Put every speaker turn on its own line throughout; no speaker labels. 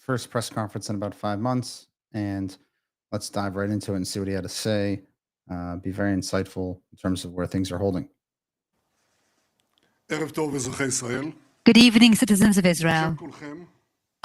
first press conference in about 5 months, and let's dive right into it and see what he had to say. Be very insightful in terms of where things are holding.
ערב טוב, אזרחי ישראל.
Good evening, citizens of
בשם
Israel.
כולכם,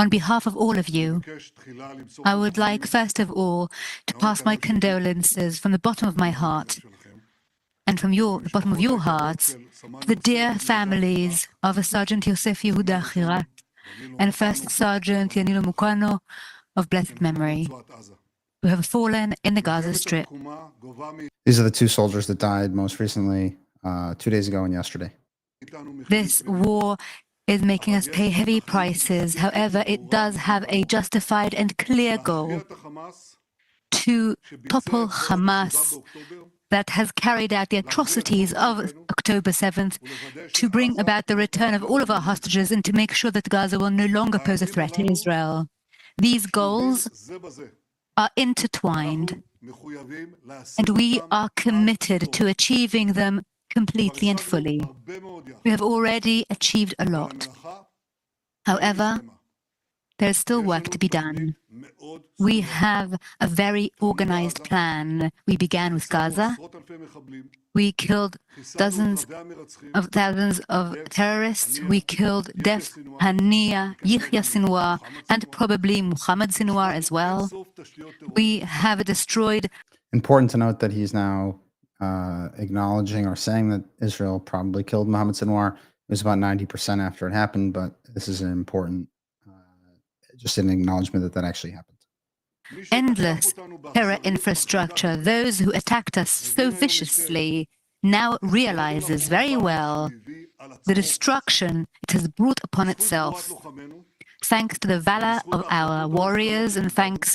On behalf of all of you,
מבקש תחילה למסור
I would like, first of all, to pass my condolences from the bottom of my heart
שלכם.
and from the bottom of your hearts to the dear families of Sergeant Yosef Yehuda Chirat and First Sergeant Yanilo Mukano of blessed memory,
ברצועת עזה.
who have fallen in the Gaza
מלחמת
Strip.
התקומה גובה
These are the two soldiers that died most recently, 2 days ago and yesterday.
מאיתנו מחיר
This war is making us pay heavy prices. However, it does have a justified and clear goal
להכריע את החמאס
to
שביצע
topple
את פרעות 7
Hamas
באוקטובר
that has carried out the atrocities of October 7th, to bring about the return of all of our hostages and to make sure that Gaza will no longer pose a threat to Israel. These goals
זה בזה.
are intertwined,
אנחנו מחויבים להשיג
and we
אותם
are
עד
committed
הסוף.
to achieving them completely and
אבל
fully.
השגנו הרבה מאוד יחד.
We have already achieved a
אבל
lot.
המלאכה
However,
הסתיימה.
there is still
יש
work
לנו
to be
תוכנית
done.
מאוד
We
סדורה.
have a very organized plan. We began with Gaza.
עשרות אלפי מחבלים,
We killed
חיסלנו
dozens
את רבי המרצחים,
of thousands of terrorists. We killed Def Hania, Yihya Sinwar, and probably Muhammad Sinwar as well.
אין-סוף תשתיות טרור.
We have destroyed.
Important to note that he's now acknowledging or saying that Israel probably killed Mohammed Sinwar. It was about 90% after it happened, but this is an important, just an acknowledgement that that actually happened.
מי שתקף
endless
אותנו באכזריות
terror
מחרידה,
infrastructure. Those who attacked us so viciously now realizes very well
שהביא על עצמו.
the destruction it has brought upon
בזכות
itself.
גבורת לוחמינו,
Thanks to the valor of our warriors and thanks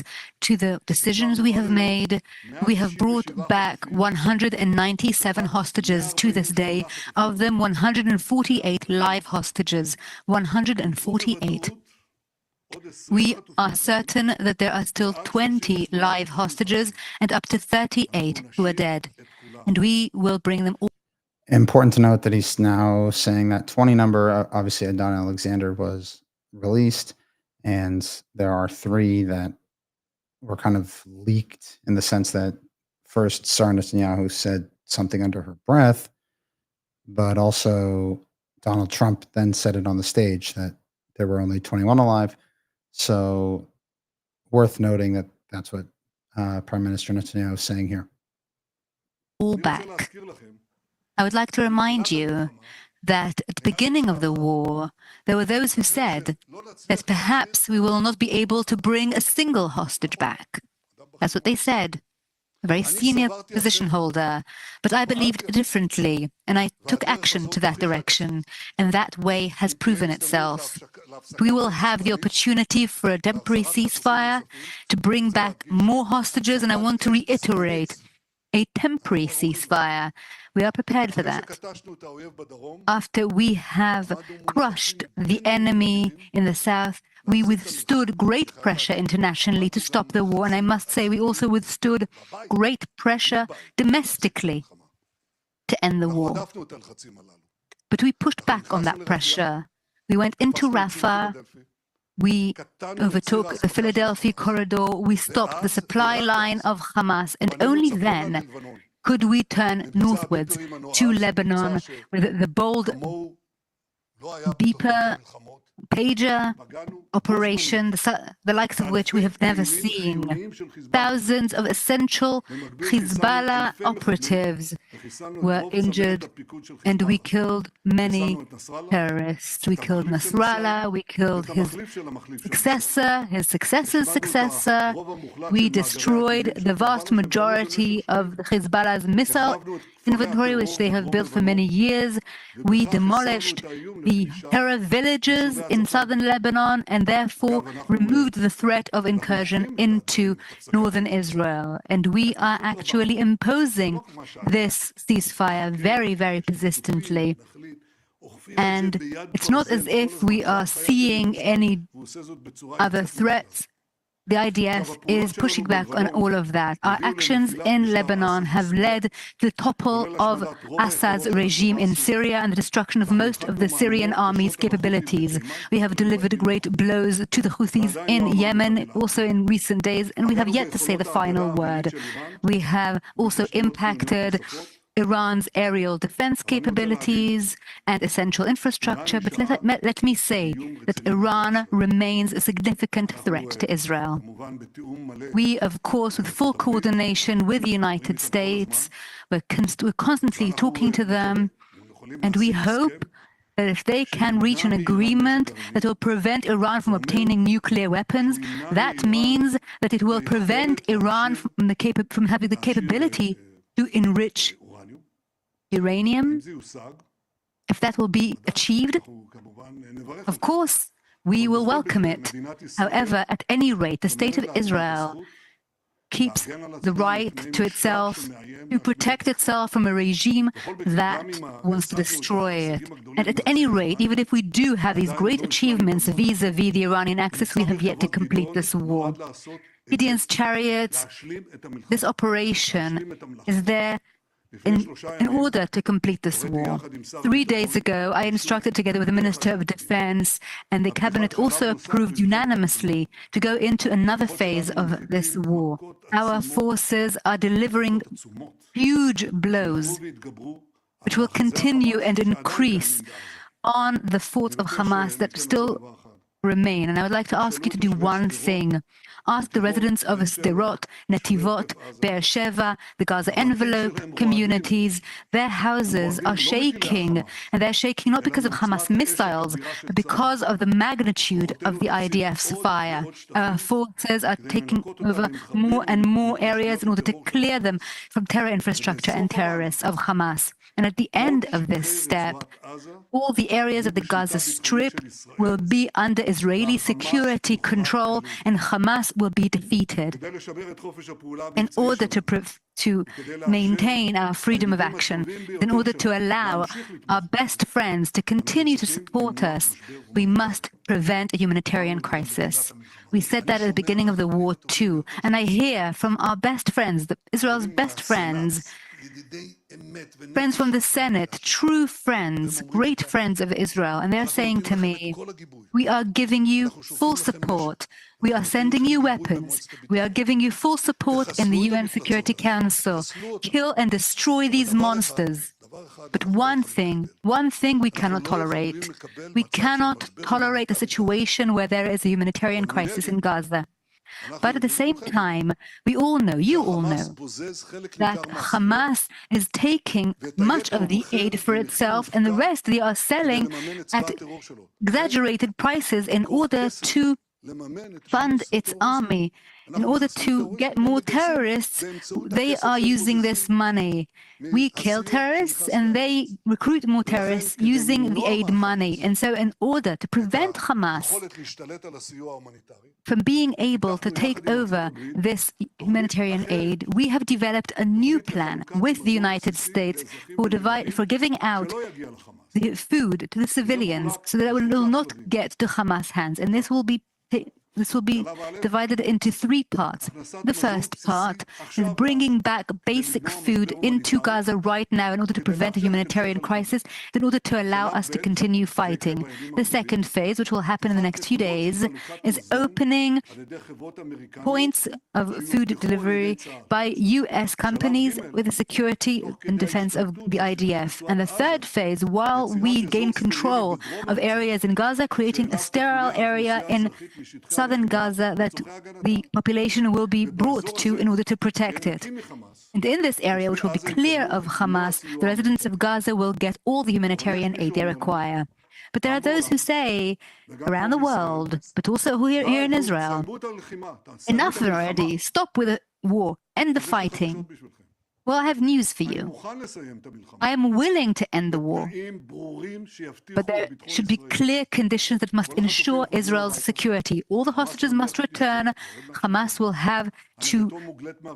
to the decisions we have made, we have brought back 197 hostages to this day, of them 148 live hostages. 148.
עוד 20
We
חטופים
are certain that there are still 20 live hostages and up to 38 who are dead,
את כולם.
and we will bring them all.
Important to note that he's now saying that 20 number, obviously Adon Alexander was released, and there are 3 that were kind of leaked in the sense that first Sarah Netanyahu said something under her breath, but also Donald Trump then said it on the stage that there were only 21 alive. So worth noting that that's what Prime Minister Netanyahu is saying here.
אני רוצה
back.
להזכיר לכם,
I would like to remind you that at the beginning of the war, there were those who said
לא נצליח
that perhaps we will not be able to bring a single hostage back. That's what they said. A very senior position holder. But I believed differently, and I took action to that direction, and that way has proven itself. We will have the opportunity for a temporary ceasefire to bring back more hostages, and I want to reiterate, a temporary ceasefire. We are prepared for
אחרי
that.
שכתשנו את האויב בדרום,
After we have crushed the enemy in the south, we withstood great pressure internationally to stop the war, and I must say we also withstood great pressure domestically to end the
אנחנו
war.
הדפנו את הלחצים הללו.
But we pushed back on that pressure. We went into
תפסנו את ציר
Rafah,
פילדלפי,
we
קטענו את
overtook
ציר
the
האספקה
Philadelphia
של חמאס,
corridor, we stopped the supply line of Hamas, and
פנינו
only
צפונה
then
ללבנון.
could we turn
מבצע
northwards
הביפרים הנועז,
to
מבצע
Lebanon with the bold
שכמוהו לא היה
Beeper
בתולדות המלחמות.
pager
פגענו
operation, the likes of which we have never seen.
חיוניים של חיזבאללה.
Thousands of essential
במקביל
Hezbollah
חיסלנו אלפי
operatives
מחבלים, וחיסלנו את
were
רוב
injured,
צמרת הפיקוד של
and we
חיזבאללה.
killed many
חיסלנו את נסראללה,
terrorists. We
את
killed
המחליף של
Nasrallah, we killed
ואת
his
המחליף של המחליף של
successor, his successor's
השמדנו את
successor.
הרוב המוחלט
We
של מאגרי
destroyed
הטילים של
the vast
חיזבאללה שבנו
majority
במשך
of Hezbollah's missile
החרבנו את כפרי
inventory, which
הטרור
they have
בדרום
built for
לבנון,
many years. We
ובכך
demolished
הסרנו את האיום
the
לפלישה
terror villages in southern Lebanon and therefore removed the threat of incursion into northern Israel. And we are actually imposing this ceasefire very, very persistently.
נחליט, אוכפים את זה
And
ביד
it's not as
ברזל,
if
כל
we
הזמן
are
חי
seeing
במשחק,
any
והוא עושה זאת בצורה
other
יוצאת מן הכלל.
threats the IDF is pushing back on all of that. Our actions in Lebanon have led to the topple of Assad's regime in Syria and the destruction of most of the Syrian army's capabilities. We have delivered great blows to the Houthis in Yemen, also in recent days, and we have yet to say the final word. We have also impacted Iran's aerial defense capabilities and essential infrastructure, but let me say that Iran remains a significant threat to Israel. We, of course, with full coordination with the United States, we're constantly talking to them, and we hope that if they can reach an agreement that will prevent Iran from obtaining nuclear weapons, that means that it will prevent Iran from having the capability to enrich uranium. If that will be achieved, of course, we will welcome it. However, at any rate, the State of Israel keeps the right to itself, to protect itself from a regime that wants to destroy it. And at any rate, even if we do have these great achievements vis-a-vis the Iranian axis, we have yet to complete this war. Gideon's chariots, this operation is there in order to complete this war. 3 days ago, I instructed, together with the Minister of Defense, and the Cabinet also approved unanimously to go into another phase of this war. Our forces are delivering huge blows, which will continue and increase on the forts of Hamas that still remain. And I would like to ask you to do one thing. Ask the residents of Sderot, Netivot, Be'er Sheva, the Gaza envelope communities. Their houses are shaking, and they're shaking not because of Hamas missiles, but because of the magnitude of the IDF's fire. Our forces are taking over more and more areas in order to clear them from terror infrastructure and terrorists of Hamas. And at the end of this step, all the areas of the Gaza Strip will be under Israeli security control, and Hamas will be defeated. In order to maintain our freedom of action, in order to allow our best friends to continue to support us, we must prevent a humanitarian crisis. We said that at the beginning of the war too, and I hear from our best friends, Israel's best friends, friends from the Senate, true friends, great friends of Israel, and they're saying to me, we are giving you full support. We are sending you weapons. We are giving you full support in the UN Security Council. Kill and destroy these monsters. But one thing we cannot tolerate. We cannot tolerate a situation where there is a humanitarian crisis in Gaza. But at the same time, we all know, you all know, that Hamas is taking much of the aid for itself, and the rest they are selling at exaggerated prices in order to fund its army. In order to get more terrorists, they are using this money. We kill terrorists and they recruit more terrorists using the aid money. And so in order to prevent Hamas from being able to take over this humanitarian aid, we have developed a new plan with the United States for giving out the food to the civilians so that it will not get to Hamas' hands. And this will be divided into 3 parts. The first part is bringing back basic food into Gaza right now in order to prevent a humanitarian crisis, in order to allow us to continue fighting. The second phase, which will happen in the next few days, is opening points of food delivery by U.S. companies with the security and defense of the IDF. And the third phase, while we gain control of areas in Gaza, creating a sterile area in southern Gaza that the population will be brought to in order to protect it. And in this area, which will be clear of Hamas, the residents of Gaza will get all the humanitarian aid they require. But there are those who say, around the world, but also here in Israel, enough already, stop with the war, end the fighting. Well, I have news for you. I am willing to end the war, but there should be clear conditions that must ensure Israel's security. All the hostages must return. Hamas will have to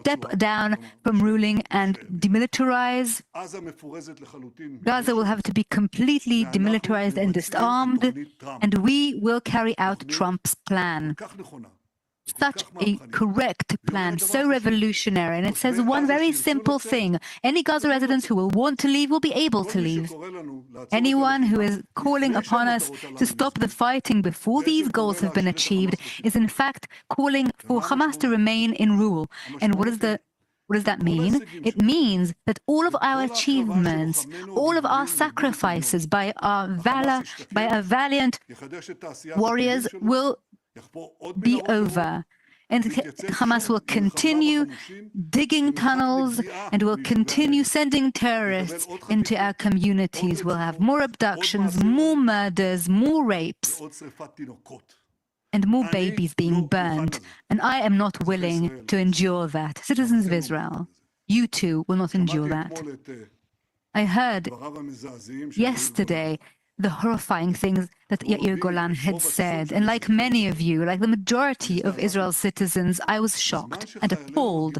step down from ruling and demilitarize. Gaza will have to be completely demilitarized and disarmed, and we will carry out Trump's plan. such a correct plan, so revolutionary. And it says one very simple thing. Any Gaza residents who will want to leave will be able to leave. Anyone who is calling upon us to stop the fighting before these goals have been achieved is in fact calling for Hamas to remain in rule. And what does that mean? It means that all of our achievements, all of our sacrifices by our valor, by our valiant warriors will be over. And Hamas will continue digging tunnels and will continue sending terrorists into our communities. We'll have more abductions, more murders, more rapes, and more babies being burned. And I am not willing to endure that. Citizens of Israel, you too will not endure that. I heard yesterday the horrifying things that Yair Golan had said. And like many of you, like the majority of Israel's citizens, I was shocked and appalled.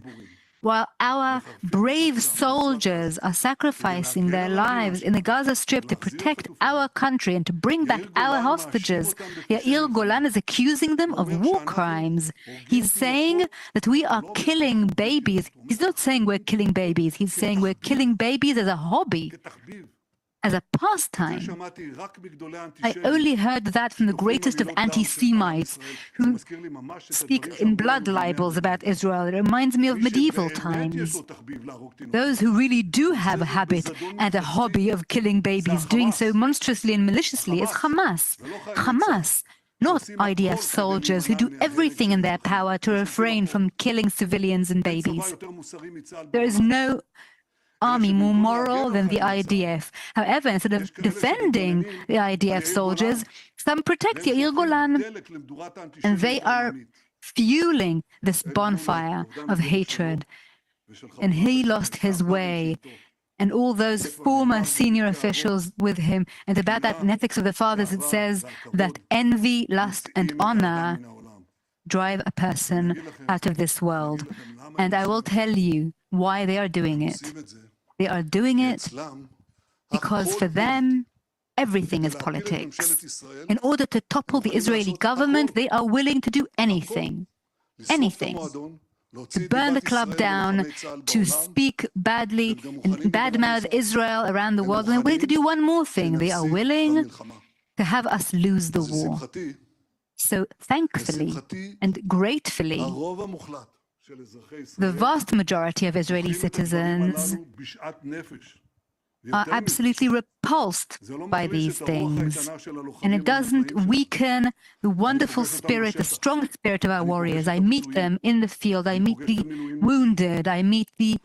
While our brave soldiers are sacrificing their lives in the Gaza Strip to protect our country and to bring back our hostages, Yair Golan is accusing them of war crimes. He's saying that we are killing babies. He's not saying we're killing babies. He's saying we're killing babies as a hobby, as a pastime. I only heard that from the greatest of anti-Semites who speak in blood libels about Israel. It reminds me of medieval times. Those who really do have a habit and a hobby of killing babies, doing so monstrously and maliciously, is Hamas. Hamas, not IDF soldiers who do everything in their power to refrain from killing civilians and babies. There is no army more moral than the IDF. However, instead of defending the IDF soldiers, some protect Yair Golan, and they are fueling this bonfire of hatred. And he lost his way, and all those former senior officials with him. And about that in Ethics of the Fathers, it says that envy, lust, and honor drive a person out of this world. And I will tell you why they are doing it. They are doing it because for them, everything is politics. In order to topple the Israeli government, they are willing to do anything. Anything. To burn the club down, to speak badly and badmouth Israel around the world. And they're willing to do one more thing. They are willing to have us lose the war. So thankfully and gratefully, the vast majority of Israeli citizens are absolutely repulsed by these things. And it doesn't weaken the wonderful spirit, the strong spirit of our warriors. I meet them in the field. I meet the wounded. I meet the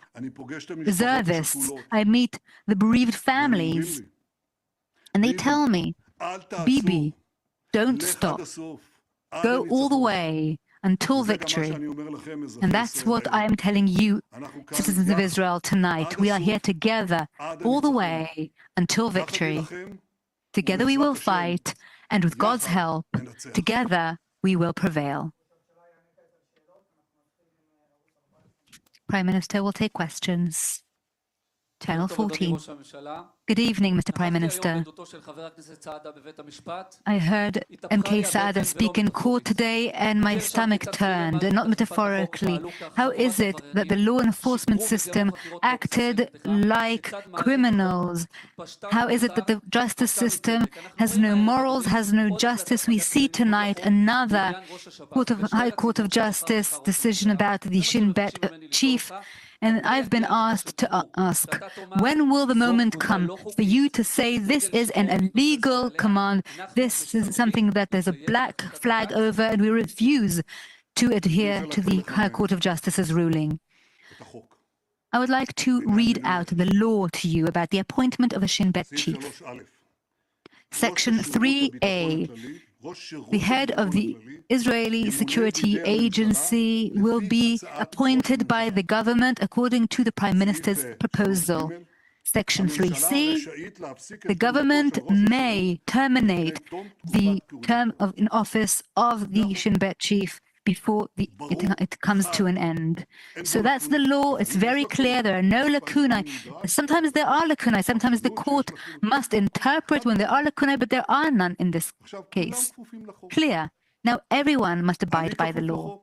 reservists. I meet the bereaved families. And they tell me, Bibi, don't stop. Go all the way until victory. And that's what I am telling you, citizens of Israel, tonight. We are here together all the way until victory. Together we will fight, and with God's help, together we will prevail. Prime Minister will take questions. Channel 14. Good evening, Mr. Prime Minister. I heard MK Saada speak in court today and my stomach turned, and not metaphorically. How is it that the law enforcement system acted like criminals? How is it that the justice system has no morals, has no justice? We see tonight another High Court of Justice decision about the Shin Bet chief. And I've been asked to ask, when will the moment come for you to say this is an illegal command, this is something that there's a black flag over, and we refuse to adhere to the High Court of Justice's ruling? I would like to read out the law to you about the appointment of a Shin Bet chief. Section 3A. The head of the Israeli Security Agency will be appointed by the government according to the Prime Minister's proposal. Section 3C, the government may terminate the term in office of the Shin Bet chief before it comes to an end. So that's the law. It's very clear. There are no lacunae. Sometimes there are lacunae. Sometimes the court must interpret when there are lacunae, but there are none in this case. Clear. Now everyone must abide by the law.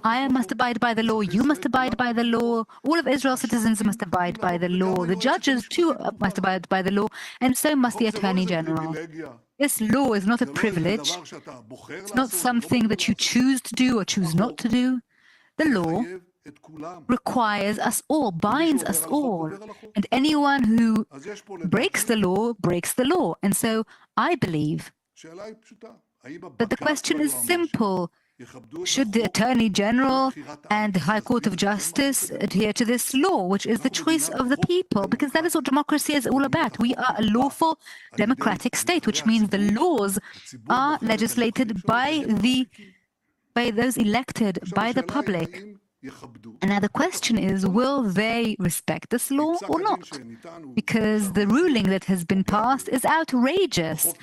I must abide by the law, you must abide by the law, all of Israel's citizens must abide by the law, the judges too must abide by the law, and so must the Attorney General. This law is not a privilege, it's not something that you choose to do or choose not to do. The law requires us all, binds us all, and anyone who breaks the law. And so I believe that the question is simple. Should the Attorney General and the High Court of Justice adhere to this law, which is the choice of the people? Because that is what democracy is all about. We are a lawful democratic state, which means the laws are legislated by those elected by the public. And now the question is, will they respect this law or not? Because the ruling that has been passed is outrageous.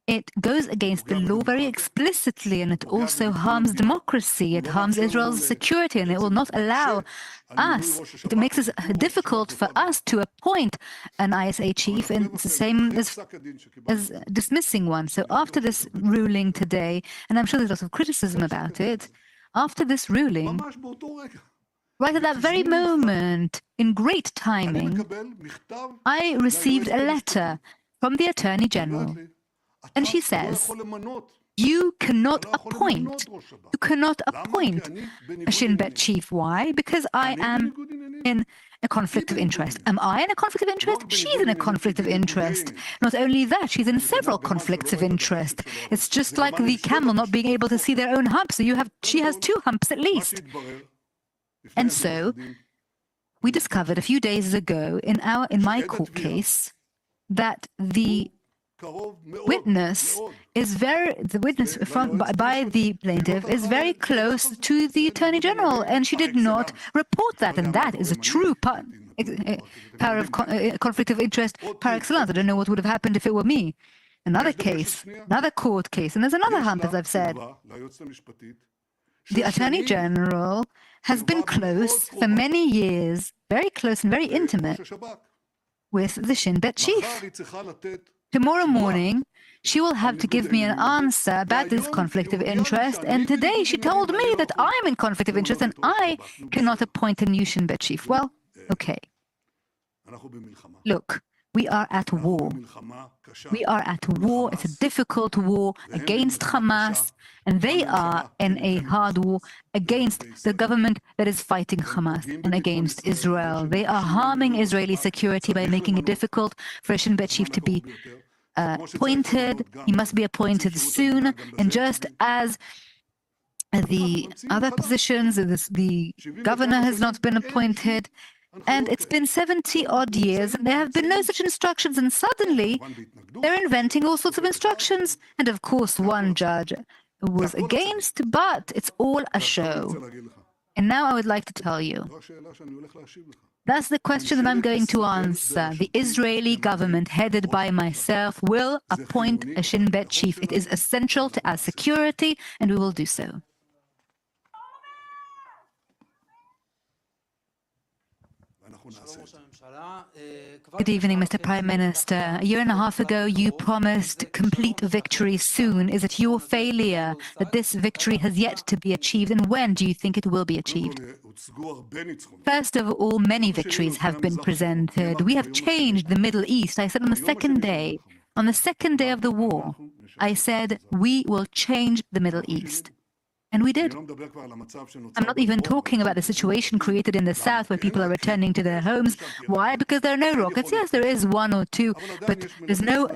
It goes against the law very explicitly, and it also harms democracy. It harms Israel's security, and it will not allow us. It makes it difficult for us to appoint an ISA chief, and it's the same as dismissing one. So after this ruling today, and I'm sure there's lots of criticism about it, after this ruling, right at that very moment, in great timing, I received a letter from the Attorney General. And she says, you cannot appoint a Shin Bet chief. Why? Because I am in a conflict of interest. Am I in a conflict of interest? She's in a conflict of interest. Not only that, she's in several conflicts of interest. It's just like the camel not being able to see their own humps. So she has two humps at least. And so we discovered a few days ago in my court case that the witness by the plaintiff is very close to the Attorney General, and she did not report that, and that is a true power of conflict of interest par excellence. I don't know what would have happened if it were me. Another case, another court case, and there's another hump, as I've said. The Attorney General has been close for many years, very close and very intimate with the Shin Bet chief. Tomorrow morning, she will have to give me an answer about this conflict of interest, and today she told me that I'm in conflict of interest and I cannot appoint a new Shin Bet chief. Well, okay. Look, we are at war. We are at war. It's a difficult war against Hamas, and they are in a hard war against the government that is fighting Hamas and against Israel. They are harming Israeli security by making it difficult for a Shin Bet chief to be appointed. He must be appointed soon, and just as the other positions, the governor has not been appointed, and it's been 70-odd years, and there have been no such instructions, and suddenly they're inventing all sorts of instructions, and of course one judge was against, but it's all a show. And now I would like to tell you, that's the question that I'm going to answer. The Israeli government, headed by myself, will appoint a Shin Bet chief. It is essential to our security, and we will do so. Good evening, Mr. Prime Minister. A year and a half ago, you promised complete victory soon. Is it your failure that this victory has yet to be achieved, and when do you think it will be achieved? First of all, many victories have been presented. We have changed the Middle East. I said on the second day of the war, I said we will change the Middle East. And we did. I'm not even talking about the situation created in the south where people are returning to their homes. Why? Because there are no rockets. Yes, there is one or two, but there's no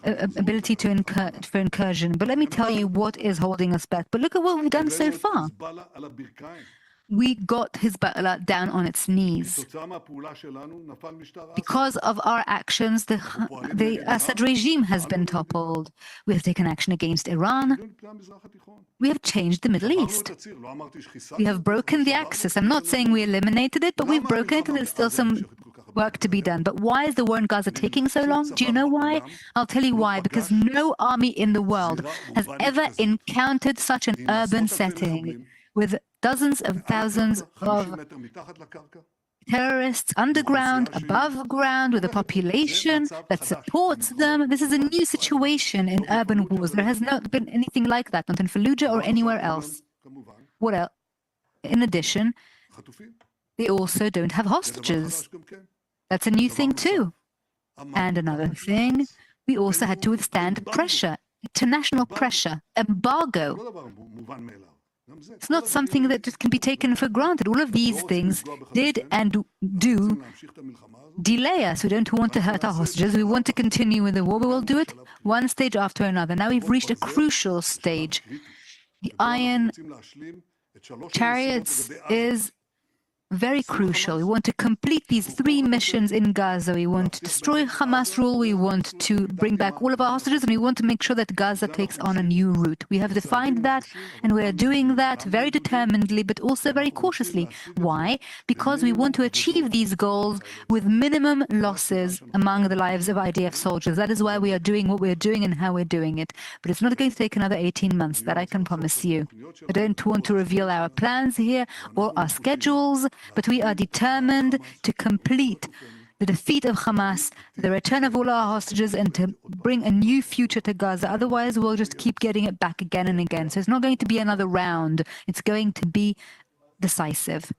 ability for incursion. But let me tell you what is holding us back. But look at what we've done so far. We got Hezbollah down on its knees. Because of our actions, the Assad regime has been toppled. We have taken action against Iran. We have changed the Middle East. We have broken the axis. I'm not saying we eliminated it, but we've broken it, and there's still some work to be done. But why is the war in Gaza taking so long? Do you know why? I'll tell you why. Because no army in the world has ever encountered such an urban setting with dozens of thousands of terrorists underground, above ground, with a population that supports them. This is a new situation in urban wars. There has not been anything like that, not in Fallujah or anywhere else. What else? In addition, they also don't have hostages. That's a new thing too. And another thing, we also had to withstand pressure, international pressure, embargo. It's not something that just can be taken for granted. All of these things did and do delay us. We don't want to hurt our hostages. We want to continue with the war. We will do it one stage after another. Now we've reached a crucial stage. The Iron Chariots is very crucial. We want to complete these 3 missions in Gaza. We want to destroy Hamas rule. We want to bring back all of our hostages, and we want to make sure that Gaza takes on a new route. We have defined that, and we are doing that very determinedly, but also very cautiously. Why? Because we want to achieve these goals with minimum losses among the lives of IDF soldiers. That is why we are doing what we're doing and how we're doing it. But it's not going to take another 18 months, that I can promise you. I don't want to reveal our plans here or our schedules, but we are determined to complete the defeat of Hamas, the return of all our hostages, and to bring a new future to Gaza. Otherwise, we'll just keep getting it back again and again. So it's not going to be another round. It's going to be decisive.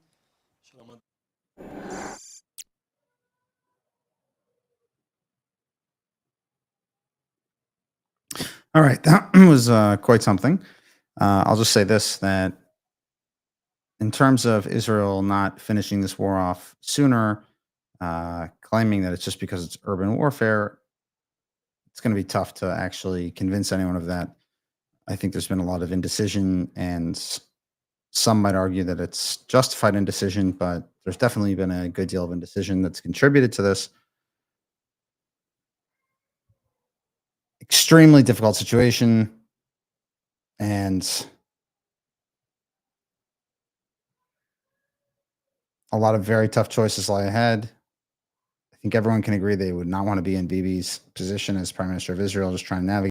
All right, that was quite something. I'll just say this, that in terms of Israel not finishing this war off sooner, claiming that it's just because it's urban warfare, it's going to be tough to actually convince anyone of that. I think there's been a lot of indecision, and some might argue that it's justified indecision, but there's definitely been a good deal of indecision that's contributed to this extremely difficult situation. And a lot of very tough choices lie ahead. I think everyone can agree they would not want to be in Bibi's position as Prime Minister of Israel, just trying to navigate